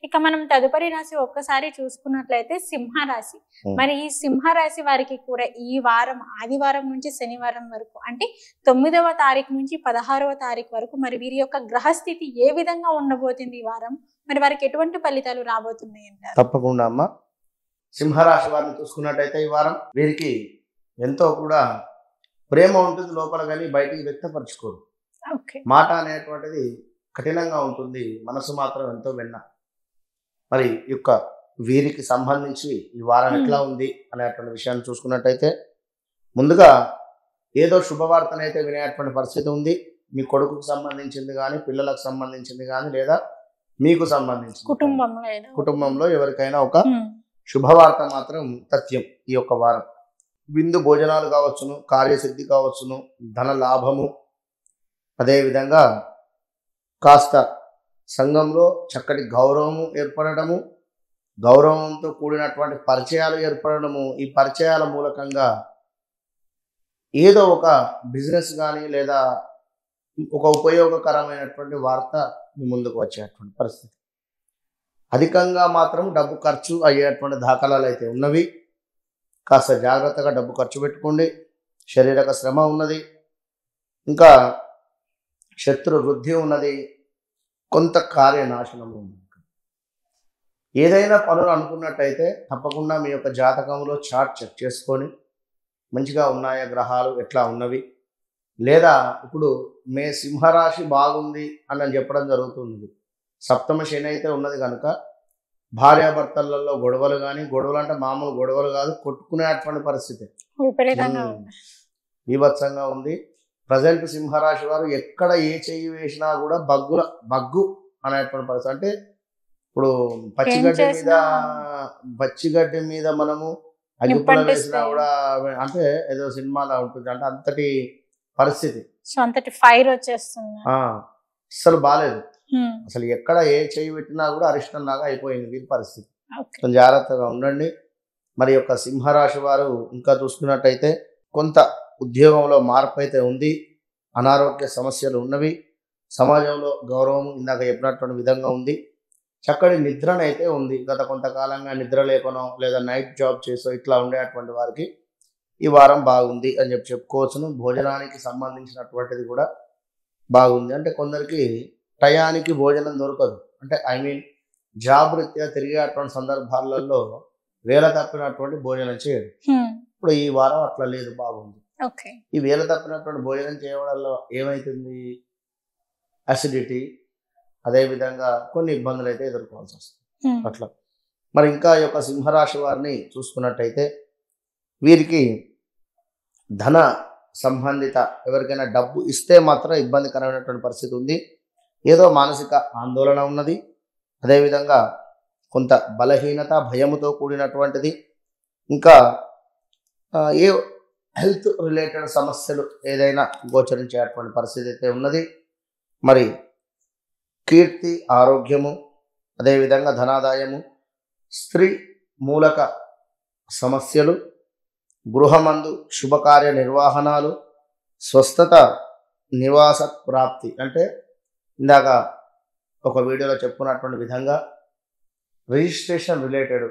ఇక మనం తదుపరి రాశి ఒక్కసారి చూసుకున్నట్లయితే సింహరాశి. మరి ఈ సింహరాశి వారికి కూడా ఈ వారం ఆదివారం నుంచి శనివారం వరకు అంటే 9వ తారీఖు నుంచి 16వ తారీఖు వరకు మరి వీరి యొక్క గ్రహస్థితి ఏ విధంగా ఉండబోతుంది ఈ వారం, మరి వారికి ఎటువంటి ఫలితాలు రాబోతున్నాయి అంటారు? తప్పకుండా అమ్మ, సింహరాశి వారిని చూసుకున్నట్టయితే ఈ వారం వీరికి ఎంతో కూడా ప్రేమ ఉంటుంది లోపల, కానీ బయటికి వ్యక్తపరచుకోరు. మాట అనేటువంటిది కఠినంగా ఉంటుంది, మనసు మాత్రం ఎంతో వెన్న. మరి యొక్క వీరికి సంబంధించి ఈ వారం ఎట్లా ఉంది అనేటువంటి విషయాన్ని చూసుకున్నట్టయితే ముందుగా ఏదో శుభవార్తనైతే వినేటువంటి పరిస్థితి ఉంది. మీ కొడుకుకు సంబంధించింది కానీ, పిల్లలకు సంబంధించింది కానీ, లేదా మీకు సంబంధించింది కుటుంబంలో ఎవరికైనా ఒక శుభవార్త మాత్రం తథ్యం. ఈ యొక్క వారం విందు భోజనాలు కావచ్చును, కార్యసిద్ధి కావచ్చును, ధన లాభము, అదేవిధంగా కాస్త సంఘంలో చక్కటి గౌరవము ఏర్పడము, గౌరవంతో కూడినటువంటి పరిచయాలు ఏర్పడము. ఈ పరిచయాల మూలకంగా ఏదో ఒక బిజినెస్ కానీ లేదా ఒక ఉపయోగకరమైనటువంటి వార్త మీ ముందుకు వచ్చేటువంటి పరిస్థితి. అధికంగా మాత్రం డబ్బు ఖర్చు అయ్యేటువంటి దాఖలాలు అయితే ఉన్నవి. కాస్త జాగ్రత్తగా డబ్బు ఖర్చు పెట్టుకోండి. శారీరక శ్రమ ఉన్నది, ఇంకా శత్రు వృద్ధి ఉన్నది, కొంత కార్యనాశనము ఉంది. ఏదైనా పనులు అనుకున్నట్టయితే తప్పకుండా మీ యొక్క జాతకంలో చార్ట్ చెక్ చేసుకొని మంచిగా ఉన్నాయా గ్రహాలు, ఎట్లా ఉన్నవి, లేదా ఇప్పుడు మే సింహరాశి బాగుంది అని చెప్పడం జరుగుతుంది. సప్తమ శని అయితే ఉన్నది కనుక భార్యాభర్తలలో గొడవలు కానీ, గొడవలు అంటే మామూలు గొడవలు కాదు, కొట్టుకునేటువంటి పరిస్థితి బీభత్సంగా ఉంది. ప్రజెంట్ సింహరాశి వారు ఎక్కడ ఏ చెయ్యి వేసినా కూడా బగ్గు అనేటువంటి పరిస్థితి. అంటే ఇప్పుడు పచ్చిగడ్డి మీద మనము అగ్గిపుల్ల వేసినా కూడా అంటే ఏదో సినిమాలో ఉంటుంది, అంటే అంతటి పరిస్థితి, ఫైర్ వచ్చేస్తుంది. అస్సలు బాలేదు. అసలు ఎక్కడ ఏ చెయ్యి పెట్టినా కూడా అరిష్టం లాగా అయిపోయింది వీరి పరిస్థితి. కొంచెం జాగ్రత్తగా ఉండండి. మరి యొక్క సింహరాశి వారు ఇంకా చూసుకున్నట్టయితే కొంత ఉద్యోగంలో మార్పు అయితే ఉంది, అనారోగ్య సమస్యలు ఉన్నవి, సమాజంలో గౌరవం ఇందాక చెప్పినటువంటి విధంగా ఉంది, చక్కటి నిద్రనైతే ఉంది. గత కొంతకాలంగా నిద్ర లేకనో లేదా నైట్ జాబ్ చేసో ఇట్లా ఉండేటువంటి వారికి ఈ వారం బాగుంది అని చెప్పుకోవచ్చును. భోజనానికి సంబంధించినటువంటిది కూడా బాగుంది. అంటే కొందరికి టయానికి భోజనం దొరకదు, అంటే జాబ్ రీత్యా తిరిగేటువంటి సందర్భాలలో వేల తప్పినటువంటి భోజనం చేయడు. ఇప్పుడు ఈ వారం అట్లా లేదు, బాగుంది. ఈ వేల తప్పినటువంటి భోజనం చేయడంలో ఏమైతుంది, అసిడిటీ, అదేవిధంగా కొన్ని ఇబ్బందులు అయితే ఎదుర్కోవాల్సి వస్తుంది అట్లా. మరి ఇంకా ఈ యొక్క సింహరాశి వారిని చూసుకున్నట్టయితే వీరికి ధన సంబంధిత ఎవరికైనా డబ్బు ఇస్తే మాత్రం ఇబ్బందికరమైనటువంటి పరిస్థితి ఉంది. ఏదో మానసిక ఆందోళన ఉన్నది, అదేవిధంగా కొంత బలహీనత, భయముతో కూడినటువంటిది, ఇంకా ఏ హెల్త్ రిలేటెడ్ సమస్యలు ఏదైనా గోచరించేటువంటి పరిస్థితి అయితే ఉన్నది. మరి కీర్తి, ఆరోగ్యము, అదేవిధంగా ధనాదాయము, స్త్రీ మూలక సమస్యలు, గృహమందు శుభకార్య నిర్వహణాలు, స్వస్థత నివాస ప్రాప్తి. అంటే ఇందాక ఒక వీడియోలో చెప్పుకున్నటువంటి విధంగా రిజిస్ట్రేషన్ రిలేటెడ్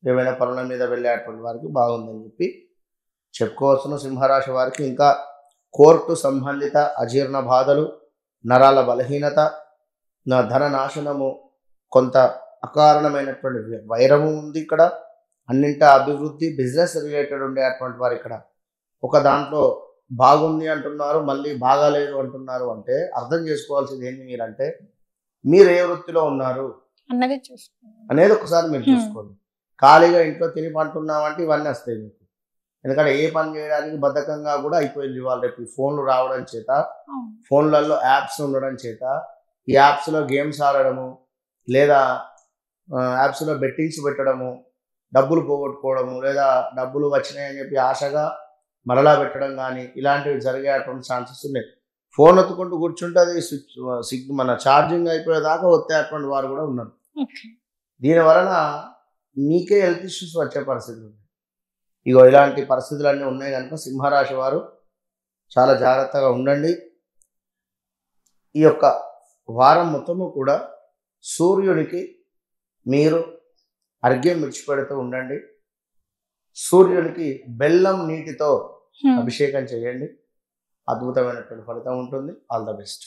ఏమైనా పనుల మీద వెళ్ళేటువంటి వారికి బాగుందని చెప్పి చెప్పుకోవచ్చును. సింహరాశి వారికి ఇంకా కోర్టు సంబంధిత అజీర్ణ బాధలు, నరాల బలహీనత, ధన నాశనము, కొంత అకారణమైనటువంటి వైరము ఉంది ఇక్కడ. అన్నింటా అభివృద్ధి, బిజినెస్ రిలేటెడ్ ఉండేటువంటి వారు ఇక్కడ ఒక దాంట్లో బాగుంది అంటున్నారు, మళ్ళీ బాగాలేదు అంటున్నారు. అంటే అర్థం చేసుకోవాల్సింది ఏంటి మీరంటే మీరు ఏ వృత్తిలో ఉన్నారు అనేది ఒకసారి మీరు చూసుకోండి. ఖాళీగా ఇంట్లో తిని పంటున్నామంటే ఇవన్నీ వస్తాయి మీకు. ఎందుకంటే ఏ పని చేయడానికి బద్ధకంగా కూడా అయిపోయింది ఇవాళ రేపు. ఫోన్లు రావడం చేత, ఫోన్లలో యాప్స్ ఉండడం చేత, ఈ యాప్స్లో గేమ్స్ ఆడడము, లేదా యాప్స్లో బెట్టింగ్స్ పెట్టడము, డబ్బులు పోగొట్టుకోవడము, లేదా డబ్బులు వచ్చినాయని చెప్పి ఆశగా మరలా పెట్టడం కానీ ఇలాంటివి జరిగేటువంటి ఛాన్సెస్ ఉన్నాయి. ఫోన్ ఎత్తుకుంటూ కూర్చుంటే అది మన ఛార్జింగ్ అయిపోయేదాకా వచ్చేటువంటి వారు కూడా ఉన్నారు. దీనివలన మీకే హెల్త్ ఇష్యూస్ వచ్చే పరిస్థితులు ఉన్నాయి. ఇగో ఇలాంటి పరిస్థితులన్నీ ఉన్నాయి కనుక సింహరాశి వారు చాలా జాగ్రత్తగా ఉండండి. ఈ యొక్క వారం మొత్తము కూడా సూర్యునికి మీరు అర్ఘ్యం విడిచిపెడుతూ ఉండండి. సూర్యునికి బెల్లం నీటితో అభిషేకం చేయండి. అద్భుతమైనటువంటి ఫలితం ఉంటుంది. All the best.